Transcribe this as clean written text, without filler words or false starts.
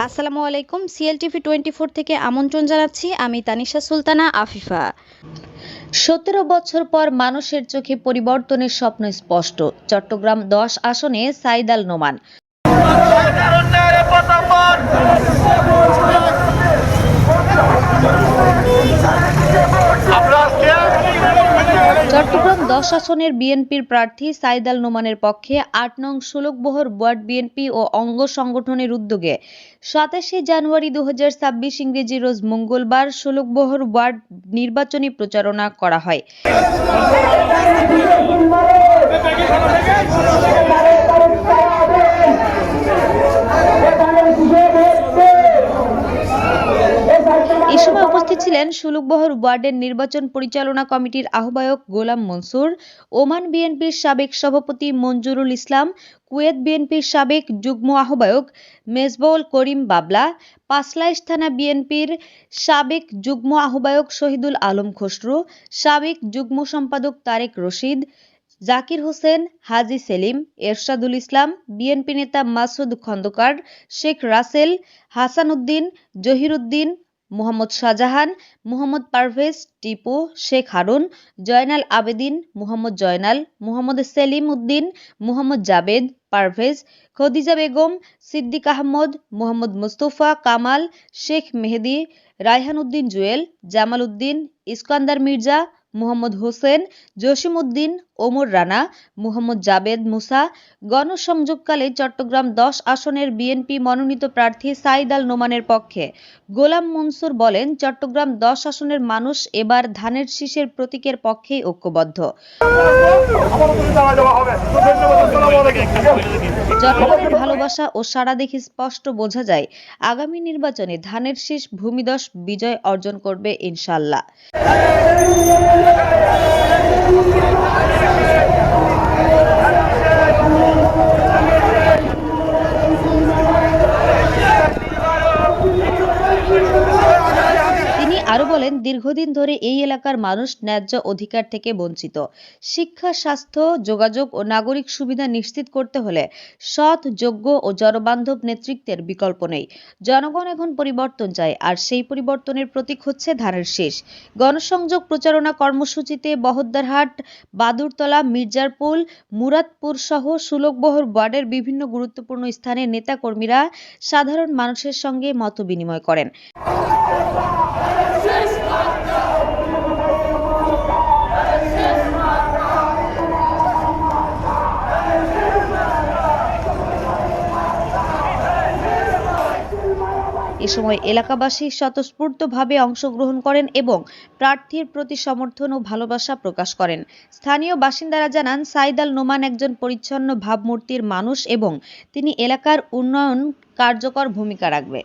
আসসালামু আলাইকুম। সিএলটিভি 24 থেকে আমন্ত্রণ জানাচ্ছি। আমি তানিশা সুলতানা আফিফা। 17 বছর পর মানুষের চোখে পরিবর্তনের স্বপ্ন স্পষ্ট। চট্টগ্রাম 10 আসনে সাইদ আল নোমান। চট্টগ্রাম 10 আসনের বিএনপির প্রার্থী সাইদ আল নোমানের পক্ষে ৮ নং ষোলকবহর ওয়ার্ড বিএনপি ও অঙ্গ সংগঠনের উদ্যোগে ২৭শে জানুয়ারি ২০২৬ ইংরেজি রোজ মঙ্গলবার ষোলকবহর ওয়ার্ড নির্বাচনী প্রচারণা করা হয়। এ সময় উপস্থিত ছিলেন ষোলকবহর ওয়ার্ডের নির্বাচন পরিচালনা কমিটির আহ্বায়ক গোলাম মনসুর, ওমান বিএনপির সাবেক সভাপতি মঞ্জুরুল ইসলাম, কুয়েত বিএনপির সাবেক যুগ্ম আহ্বায়ক মেজবাউল করিম বাবলা, পাঁচলাইশ থানা বিএনপির সাবেক যুগ্ম আহ্বায়ক শহীদুল আলম খসরু, সাবেক যুগ্ম সম্পাদক তারেক রশিদ, জাকির হোসেন, হাজী সেলিম, এরশাদুল ইসলাম, বিএনপি নেতা মাসুদ খন্দকার, শেখ রাসেল, হাসান উদ্দিন, জহিরুদ্দিন, মোহাম্মদ শাহজাহান, মোহাম্মদ পারভেজ, টিপু, শেখ হারুন, জয়নাল আবেদিন, মোহাম্মদ জয়নাল, মোহাম্মদ সেলিম উদ্দিন, মোহাম্মদ জাবেদ, পারভেজ, খদিজা বেগম, সিদ্দিক আহমদ, মোহাম্মদ মুস্তফা কামাল, শেখ মেহেদি, রায়হান উদ্দিন জুয়েল, জামাল উদ্দিন, ইস্কান্দার মির্জা, মোহাম্মদ হোসেন, জসিম উদ্দিন, ওমর রানা, মোহাম্মদ জাবেদ মুসা। গণসংযোগকালে চট্টগ্রাম 10 আসনের বিএনপি মনোনীত প্রার্থী সাইদ আল নোমানের পক্ষে গোলাম মনসুর বলেন, চট্টগ্রাম 10 আসনের মানুষ এবার ধানের শীষের প্রতীকের পক্ষেই ঐক্যবদ্ধ। জনগণের ভালোবাসা ও সাড়া দেখে স্পষ্ট বোঝা যায় আগামী নির্বাচনে ধানের শীষ ভূমিধস বিজয় অর্জন করবে ইনশাআল্লাহ। তিনি আরো বলেন, দীর্ঘদিন ধরে এই এলাকার মানুষ ন্যায্য অধিকার থেকে বঞ্চিত। শিক্ষা, স্বাস্থ্য, যোগাযোগ ও নাগরিক সুবিধা নিশ্চিত করতে হলে সৎ, যোগ্য ও জনবান্ধব নেতৃত্বের বিকল্প নেই। জনগণ এখন পরিবর্তন চায়, আর সেই পরিবর্তনের প্রতীক হচ্ছে ধানের শীষ। গণসংযোগ প্রচারণা কর্মসূচিতে বহদ্দারহাট, বাদুরতলা, মির্জারপুল, মুরাদপুর সহ ষোলকবহর ওয়ার্ডের বিভিন্ন গুরুত্বপূর্ণ স্থানে নেতাকর্মীরা সাধারণ মানুষের সঙ্গে মতবিনিময় করেন। এ সময় এলাকাবাসী স্বতঃস্ফূর্তভাবে অংশগ্রহণ করেন এবং প্রার্থীর প্রতি সমর্থন ও ভালোবাসা প্রকাশ করেন। স্থানীয় বাসিন্দারা জানান, সাইদ আল নোমান একজন পরিচ্ছন্ন ভাবমূর্তির মানুষ এবং তিনি এলাকার উন্নয়ন কার্যকর ভূমিকা রাখবে।